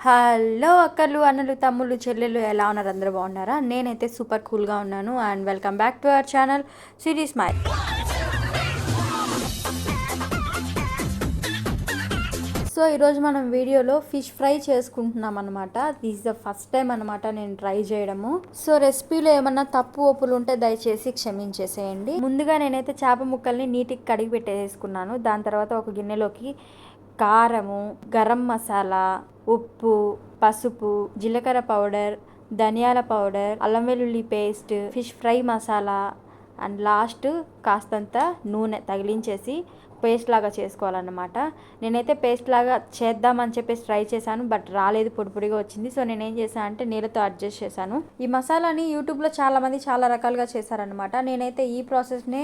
Hello అక్కలు అన్నలు తమ్ముళ్ళు చెల్లెలు ఎలా ఉన్నారు? అందరూ బాగున్నారా? నేనైతే సూపర్ కూల్గా ఉన్నాను. And welcome back to our channel city smile. So ఈరోజు మనం వీడియోలో ఫిష్ ఫ్రై చేసుకుంటున్నాం అనమాట. దిస్ ద ఫస్ట్ టైం అనమాట నేను ట్రై చేయడము. సో రెసిపీలో ఏమన్నా తప్పు ఒప్పులు ఉంటే దయచేసి క్షమించేసేయండి. ముందుగా నేనైతే చేప ముక్కల్ని నీటికి కడిగి పెట్టేసుకున్నాను. దాని తర్వాత ఒక గిన్నెలోకి కారము, గరం మసాలా, ఉప్పు, పసుపు, జీలకర్ర పౌడర్, ధనియాల పౌడర్, అల్లం వెల్లుల్లి paste, fish fry masala and last కాస్తంత నూనె తగిలించేసి పేస్ట్ లాగా చేసుకోవాలన్నమాట. నేనైతే పేస్ట్ లాగా చేద్దామని చెప్పేసి ట్రై చేశాను, బట్ రాలేదు, పొడి పొడిగా వచ్చింది. సో నేనేం చేశాను అంటే నీళ్ళతో అడ్జస్ట్ చేశాను. ఈ మసాలాని యూట్యూబ్లో చాలామంది చాలా రకాలుగా చేశారనమాట. నేనైతే ఈ ప్రాసెస్నే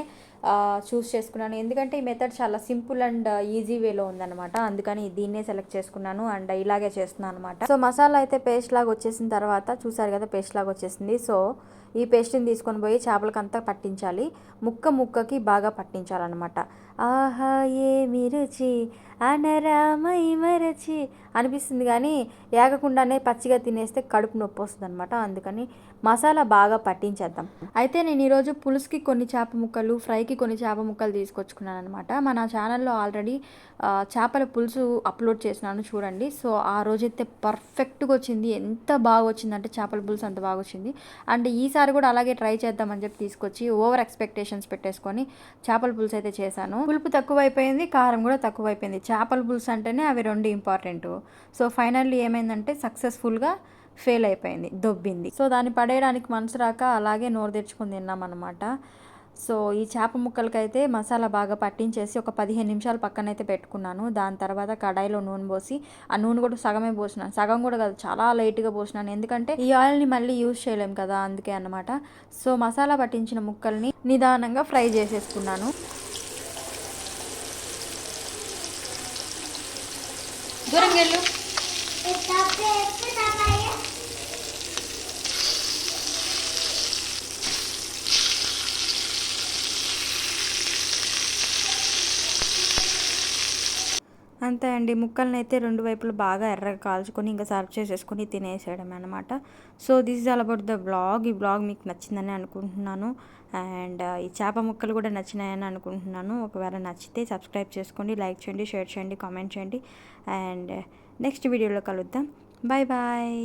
చూస్ చేసుకున్నాను, ఎందుకంటే ఈ మెథడ్ చాలా సింపుల్ అండ్ ఈజీ వేలో ఉందన్నమాట. అందుకని దీన్నే సెలెక్ట్ చేసుకున్నాను అండ్ ఇలాగే చేస్తున్నాను అనమాట. సో మసాలా అయితే పేస్ట్ లాగా వచ్చేసిన తర్వాత చూసారు కదా, పేస్ట్ లాగా వచ్చేసింది. సో ఈ పేస్ట్ని తీసుకొని పోయి చేపలకంతా పట్టించాలి, ముక్కకి బాగా పట్టించాలన్నమాట. ఆహా ఏమి రుచి అనరామై మరచి అనిపిస్తుంది, కానీ ఏగకుండానే పచ్చిగా తినేస్తే కడుపు నొప్పి వస్తుంది అనమాట. అందుకని మసాలా బాగా పట్టించేద్దాం. అయితే నేను ఈరోజు పులుసుకి కొన్ని చేప ముక్కలు, ఫ్రైకి కొన్ని చేప ముక్కలు తీసుకొచ్చుకున్నాను అనమాట. మన ఛానల్లో ఆల్రెడీ చేపల పులుసు అప్లోడ్ చేసినాను, చూడండి. సో ఆ రోజైతే పర్ఫెక్ట్గా వచ్చింది, ఎంత బాగా వచ్చిందంటే చేపల పులుసు అంత బాగా వచ్చింది. అండ్ ఈసారి కూడా అలాగే ట్రై చేద్దామని చెప్పి తీసుకొచ్చి ఓవర్ ఎక్స్పెక్టేషన్స్ పెట్టేసుకొని చేపల పులుసు అయితే చేశాను. పులుపు తక్కువైపోయింది, కారం కూడా తక్కువైపోయింది. చేపల పులుసు అంటేనే అవి రెండు ఇంపార్టెంట్. సో ఫైనల్లీ ఏమైందంటే సక్సెస్ఫుల్గా ఫెయిల్ అయిపోయింది, దొబ్బింది. సో దాన్ని పడేయడానికి మనసు రాక అలాగే నోరు తెచ్చుకొని తిన్నామన్నమాట. సో ఈ చేప ముక్కలకైతే మసాలా బాగా పట్టించేసి ఒక 15 నిమిషాలు పక్కనైతే పెట్టుకున్నాను. దాని తర్వాత కడాయిలో నూనె పోసి, ఆ నూనె కూడా సగమే పోసినాను, సగం కూడా కాదు, చాలా లైట్గా పోసినాను, ఎందుకంటే ఈ ఆయిల్ని మళ్ళీ యూజ్ చేయలేం కదా, అందుకే అన్నమాట. సో మసాలా పట్టించిన ముక్కల్ని నిదానంగా ఫ్రై చేసేసుకున్నాను. దూరంగా వెళ్ళు. అంతే అండి, ముక్కల్ని అయితే రెండు వైపులు బాగా ఎర్రగా కాల్చుకొని ఇంకా సర్వ్ చేసేసుకొని తినేసేయడం అనమాట. So this is all about the blog. ఈ బ్లాగ్ మీకు నచ్చిందని అనుకుంటున్నాను. అండ్ ఈ చేప ముక్కలు కూడా నచ్చినాయని అనుకుంటున్నాను. ఒకవేళ నచ్చితే సబ్స్క్రైబ్ చేసుకోండి, లైక్ చేయండి, షేర్ చేయండి, కామెంట్ చేయండి. అండ్ నెక్స్ట్ వీడియోలో కలుద్దాం. Bye bye.